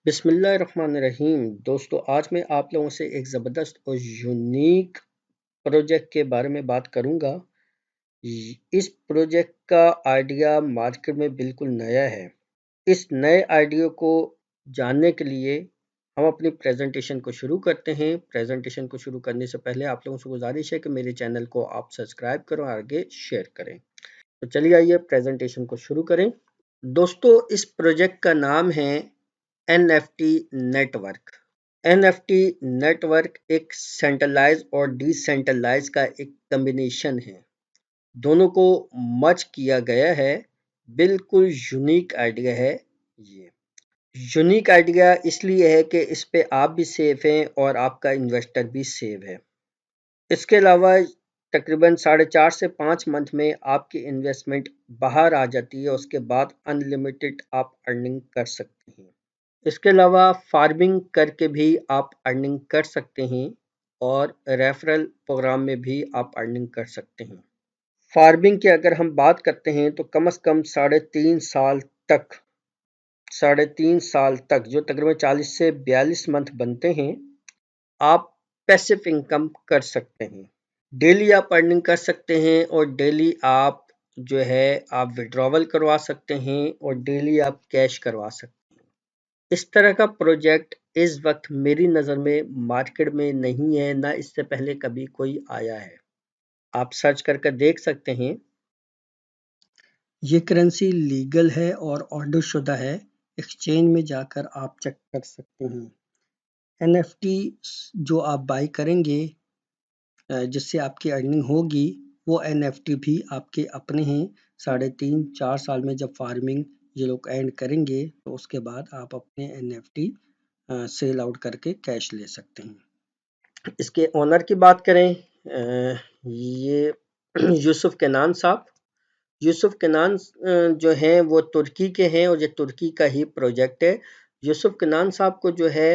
बिस्मिल्लाहिर्रहमानिर्रहीम। दोस्तों, आज मैं आप लोगों से एक ज़बरदस्त और यूनिक प्रोजेक्ट के बारे में बात करूंगा। इस प्रोजेक्ट का आइडिया मार्केट में बिल्कुल नया है। इस नए आइडिया को जानने के लिए हम अपनी प्रेजेंटेशन को शुरू करते हैं। प्रेजेंटेशन को शुरू करने से पहले आप लोगों से गुजारिश है कि मेरे चैनल को आप सब्सक्राइब करो और आगे शेयर करें। तो चलिए आइए प्रेजेंटेशन को शुरू करें। दोस्तों, इस प्रोजेक्ट का नाम है NFT नेटवर्क। NFT नेटवर्क एक सेंट्रलाइज और डिसेंट्रलाइज का एक कॉम्बिनेशन है। दोनों को मर्ज किया गया है। बिल्कुल यूनिक आइडिया है। ये यूनिक आइडिया इसलिए है कि इस पे आप भी सेफ हैं और आपका इन्वेस्टर भी सेफ है। इसके अलावा तकरीबन 4.5 से 5 मंथ में आपकी इन्वेस्टमेंट बाहर आ जाती है। उसके बाद अनलिमिटेड आप अर्निंग कर सकते हैं। इसके अलावा फार्मिंग करके भी आप अर्निंग कर सकते हैं और रेफरल प्रोग्राम में भी आप अर्निंग कर सकते हैं। फार्मिंग की अगर हम बात करते हैं तो कम से कम 3.5 साल तक जो तकरीबन 40 से 42 मंथ बनते हैं, आप पैसिव इनकम कर सकते हैं। डेली आप अर्निंग कर सकते हैं और डेली आप जो है आप विड्रॉवल करवा सकते हैं और डेली आप कैश करवा सकते हैं। इस तरह का प्रोजेक्ट इस वक्त मेरी नज़र में मार्केट में नहीं है, ना इससे पहले कभी कोई आया है। आप सर्च करके देख सकते हैं। ये करेंसी लीगल है और ऑर्डर शुदा है। एक्सचेंज में जाकर आप चेक कर सकते हैं। NFT जो आप बाई करेंगे, जिससे आपकी अर्निंग होगी, वो NFT भी आपके अपने हैं। 3.5-4 साल में जब फार्मिंग ये लोग एंड करेंगे तो उसके बाद आप अपने NFT सेल आउट करके कैश ले सकते हैं। इसके ओनर की बात करें, ये यूसुफ केनान साहब। यूसुफ केनान जो हैं वो तुर्की के हैं और ये तुर्की का ही प्रोजेक्ट है। यूसुफ केनान साहब को जो है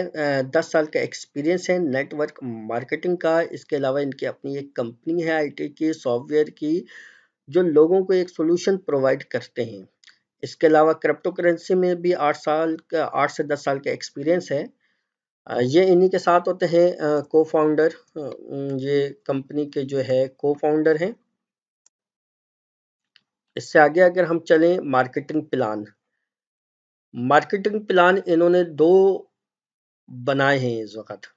10 साल का एक्सपीरियंस है नेटवर्क मार्केटिंग का। इसके अलावा इनकी अपनी एक कंपनी है IT की, सॉफ्टवेयर की, जो लोगों को एक सोल्यूशन प्रोवाइड करते हैं। इसके अलावा क्रिप्टो करेंसी में भी 8 से 10 साल का एक्सपीरियंस है। ये इन्हीं के साथ होते हैं को फाउंडर। ये कंपनी के जो है को फाउंडर हैं। इससे आगे अगर हम चलें, मार्केटिंग प्लान इन्होंने 2 बनाए हैं इस वक्त।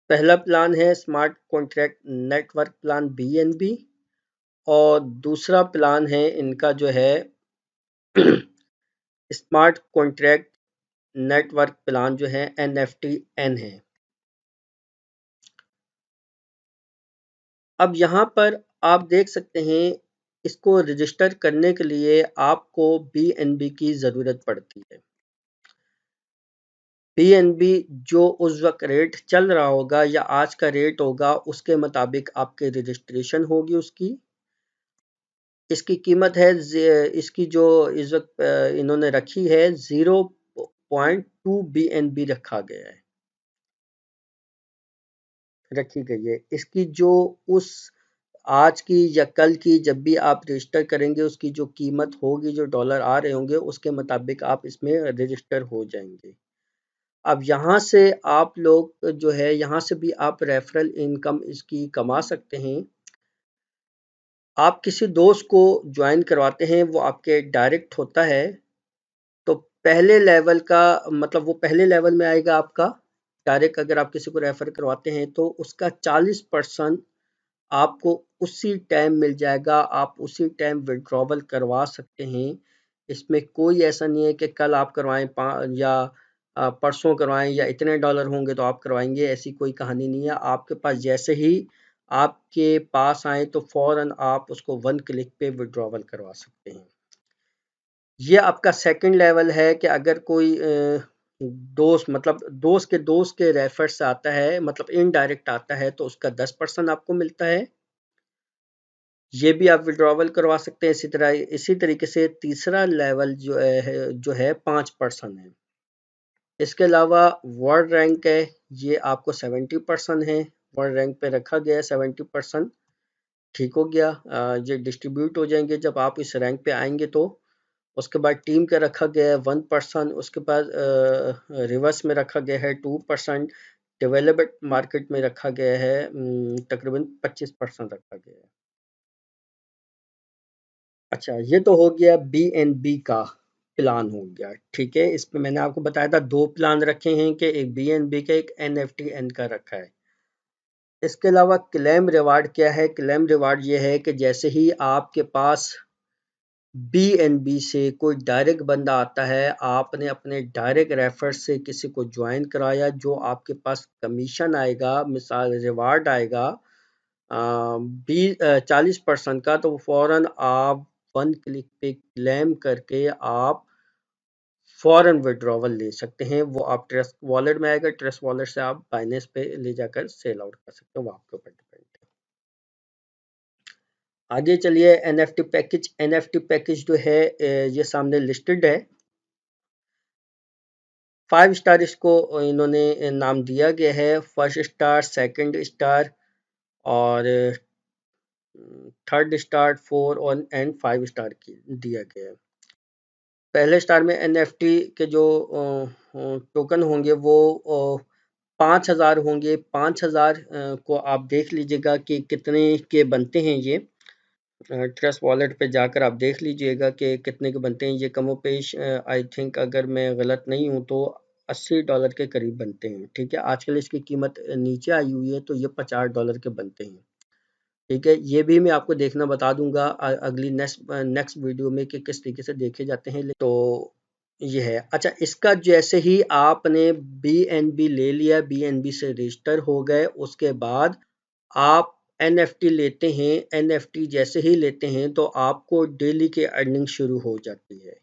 पहला प्लान है smart contract network plan BNB और दूसरा प्लान है इनका जो है स्मार्ट कॉन्ट्रैक्ट नेटवर्क प्लान जो है NFTN है। अब यहाँ पर आप देख सकते हैं, इसको रजिस्टर करने के लिए आपको BNB की ज़रूरत पड़ती है। BNB जो उस वक्त रेट चल रहा होगा या आज का रेट होगा, उसके मुताबिक आपकी रजिस्ट्रेशन होगी उसकी। इसकी कीमत है, इसकी जो इस वक्त इन्होंने रखी है 0.2 BNB रखी गई है। इसकी जो उस आज की या कल की जब भी आप रजिस्टर करेंगे, उसकी जो कीमत होगी, जो डॉलर आ रहे होंगे, उसके मुताबिक आप इसमें रजिस्टर हो जाएंगे। अब यहाँ से आप लोग जो है, यहाँ से भी आप रेफरल इनकम इसकी कमा सकते हैं। आप किसी दोस्त को ज्वाइन करवाते हैं, वो आपके डायरेक्ट होता है, तो पहले लेवल का मतलब वो पहले लेवल में आएगा आपका डायरेक्ट। अगर आप किसी को रेफर करवाते हैं तो उसका 40% आपको उसी टाइम मिल जाएगा। आप उसी टाइम विड्रॉवल करवा सकते हैं। इसमें कोई ऐसा नहीं है कि कल आप करवाएं या परसों करवाएं या इतने डॉलर होंगे तो आप करवाएंगे, ऐसी कोई कहानी नहीं है। आपके पास जैसे ही आपके पास आए तो फौरन आप उसको 1 क्लिक पे विड्रॉवल करवा सकते हैं। ये आपका सेकंड लेवल है कि अगर कोई दोस्त के रेफर से आता है, मतलब इनडायरेक्ट आता है, तो उसका 10% आपको मिलता है। ये भी आप विड्रॉवल करवा सकते हैं। इसी तरीके से तीसरा लेवल जो है 5% है। इसके अलावा वर्ल्ड रैंक है, ये आपको 70% है। वर्ल्ड रैंक पे रखा गया है 70%। ठीक हो गया। ये डिस्ट्रीब्यूट हो जाएंगे जब आप इस रैंक पे आएंगे तो। उसके बाद टीम का रखा गया है 1%, उसके बाद रिवर्स में रखा गया है 2%, डेवलप्ड मार्केट में रखा गया है तकरीबन 25% रखा गया है। अच्छा, ये तो हो गया BNB का प्लान हो गया, ठीक है। इस पे मैंने आपको बताया था 2 प्लान रखे हैं कि एक BNB का, एक NFTN का रखा है। इसके अलावा क्लेम रिवार्ड क्या है? क्लेम रिवार्ड ये है कि जैसे ही आपके पास BNB से कोई डायरेक्ट बंदा आता है, आपने अपने डायरेक्ट रेफर से किसी को ज्वाइन कराया, जो आपके पास कमीशन आएगा, मिसाल रिवार्ड आएगा 40% का, तो फौरन आप 1 क्लिक पे क्लेम करके आप फौरन विड्रॉवल ले सकते हैं। वो आप ट्रस्ट वॉलेट में आएगा, ट्रस्ट वॉलेट से आप बाइनेंस पे ले जाकर सेल आउट कर सकते हो, वो आपके ऊपर डिपेंड है। आगे चलिए, NFT पैकेज जो है ये सामने लिस्टेड है। 5 स्टार इसको इन्होंने नाम दिया गया है, फर्स्ट स्टार, सेकंड स्टार और थर्ड स्टार, 4 और एंड 5 स्टार की दिया गया है। पहले स्टार में NFT के जो टोकन होंगे वो 5000 होंगे। 5000 को आप देख लीजिएगा कि कितने के बनते हैं ये। ट्रस्ट वॉलेट पे जाकर आप देख लीजिएगा कि कितने के बनते हैं। ये कमोपेश आई थिंक, अगर मैं गलत नहीं हूँ तो $80 के करीब बनते हैं, ठीक है। आजकल इसकी कीमत नीचे आई हुई है, तो ये $50 के बनते हैं, ठीक है। ये भी मैं आपको देखना बता दूंगा अगली नेक्स्ट नेक्स्ट वीडियो में कि किस तरीके से देखे जाते हैं। तो ये है। अच्छा, इसका जैसे ही आपने BNB ले लिया, BNB से रजिस्टर हो गए, उसके बाद आप NFT लेते हैं। NFT जैसे ही लेते हैं तो आपको डेली की अर्निंग शुरू हो जाती है।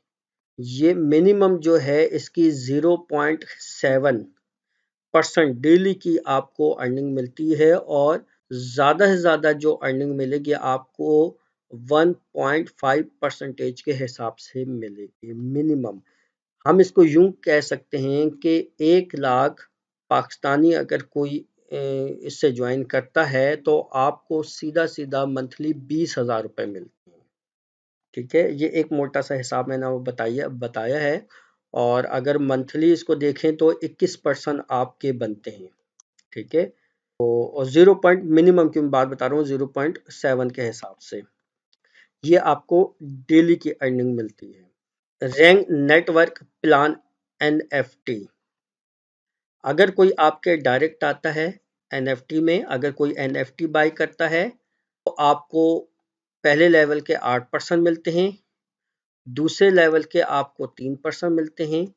ये मिनिमम जो है इसकी 0.7% डेली की आपको अर्निंग मिलती है, और ज़्यादा से ज़्यादा जो अर्निंग मिलेगी आपको 1.5% के हिसाब से मिलेगी मिनिमम। हम इसको यूं कह सकते हैं कि 1 लाख पाकिस्तानी अगर कोई इससे ज्वाइन करता है तो आपको सीधा सीधा मंथली 20,000 रुपये मिलते हैं, ठीक है। ये एक मोटा सा हिसाब मैंने आपको बताया है। और अगर मंथली इसको देखें तो 21% आपके बनते हैं, ठीक है। तो और 0 पॉइंट मिनिमम की मैं बात बता रहा हूँ, 0.7 के हिसाब से ये आपको डेली की अर्निंग मिलती है। रैंक नेटवर्क प्लान NFT, अगर कोई आपके डायरेक्ट आता है NFT में, अगर कोई NFT बाय करता है तो आपको पहले लेवल के 8% मिलते हैं, दूसरे लेवल के आपको 3% मिलते हैं,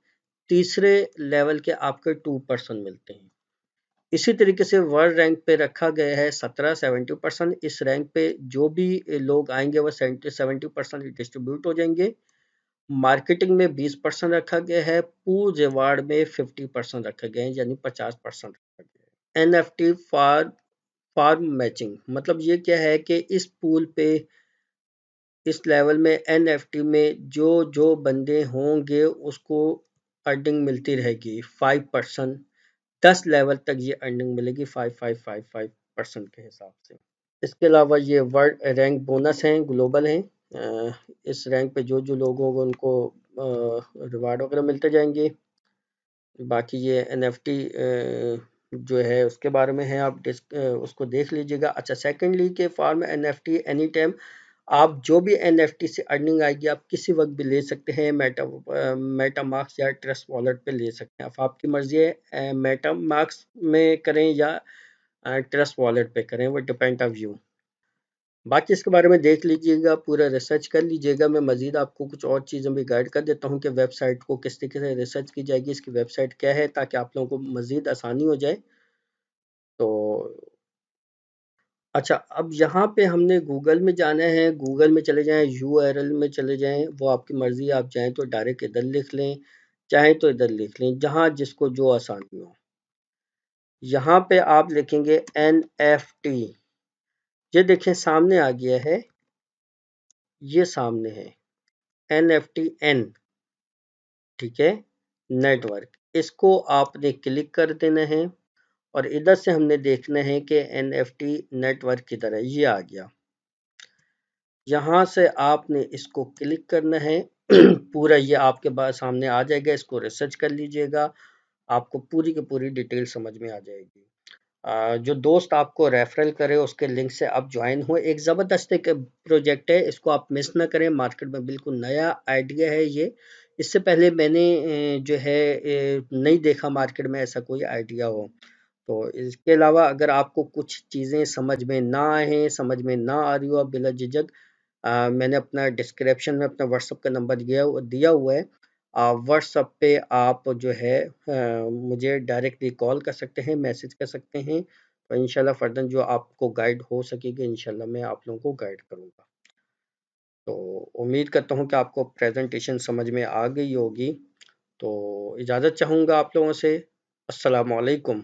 तीसरे लेवल के आपके 2% मिलते हैं। इसी तरीके से वर्ल्ड रैंक पे रखा गया है 70% इस रैंक पे जो भी लोग आएंगे वो 70% डिस्ट्रीब्यूट हो जाएंगे। मार्केटिंग में 20% रखा गया है, पूल रिवार्ड में 50% रखा गया है, यानी 50% रखा गया है। NFT फार्म मैचिंग मतलब ये क्या है कि इस पूल पे, इस लेवल में NFT में जो जो बंदे होंगे उसको अर्निंग मिलती रहेगी 5%। 10 लेवल तक ये अर्निंग मिलेगी 5555% के हिसाब से। इसके अलावा ये वर्ल्ड रैंक बोनस हैं, ग्लोबल हैं। इस रैंक पे जो जो लोग होंगे उनको रिवार्ड वगैरह मिलते जाएंगे। बाकी ये NFT जो है उसके बारे में है, आप उसको देख लीजिएगा। अच्छा, सेकेंडली के फॉर्म NFT एनी टाइम, आप जो भी NFT से अर्निंग आएगी आप किसी वक्त भी ले सकते हैं। मेटामास्क या ट्रस्ट वॉलेट पे ले सकते हैं, अब आपकी मर्जी है मेटामास्क में करें या ट्रस्ट वॉलेट पे करें, वो डिपेंड ऑफ यू। बाकी इसके बारे में देख लीजिएगा, पूरा रिसर्च कर लीजिएगा। मैं मज़ीद आपको कुछ और चीज़ें भी गाइड कर देता हूँ कि वेबसाइट को किस तरीके से रिसर्च की जाएगी, इसकी वेबसाइट क्या है, ताकि आप लोगों को मज़ीद आसानी हो जाए। तो अच्छा, अब यहाँ पे हमने गूगल में जाना है, गूगल में चले जाएं, URL में चले जाएं, वो आपकी मर्ज़ी, आप चाहें तो डायरेक्ट इधर लिख लें, चाहें तो इधर लिख लें, जहाँ जिसको जो आसानी हो। यहाँ पे आप लिखेंगे NFT, ये देखें सामने आ गया है, ये सामने है NFTN, ठीक है, नेटवर्क। इसको आपने क्लिक कर देना है और इधर से हमने देखना है कि NFT नेटवर्क किधर है। ये आ गया, यहाँ से आपने इसको क्लिक करना है पूरा ये आपके पास सामने आ जाएगा, इसको रिसर्च कर लीजिएगा, आपको पूरी की पूरी डिटेल समझ में आ जाएगी। जो दोस्त आपको रेफरल करे उसके लिंक से आप ज्वाइन हो, एक ज़बरदस्त एक प्रोजेक्ट है, इसको आप मिस ना करें, मार्केट में बिल्कुल नया आइडिया है ये। इससे पहले मैंने जो है नहीं देखा मार्केट में ऐसा कोई आइडिया हो। तो इसके अलावा अगर आपको कुछ चीज़ें समझ में ना आए, समझ में ना आ रही हो, आप बिला झिझक मैंने अपना डिस्क्रिप्शन में अपना व्हाट्सएप का नंबर दिया हुआ है। व्हाट्सएप पे आप जो है मुझे डायरेक्टली कॉल कर सकते हैं, मैसेज कर सकते हैं। तो इंशाल्लाह फर्दर जो आपको गाइड हो सकेगी, इंशाल्लाह मैं आप लोगों को गाइड करूँगा। तो उम्मीद करता हूँ कि आपको प्रेजेंटेशन समझ में आ गई होगी। तो इजाज़त चाहूँगा आप लोगों से। अस्सलाम वालेकुम।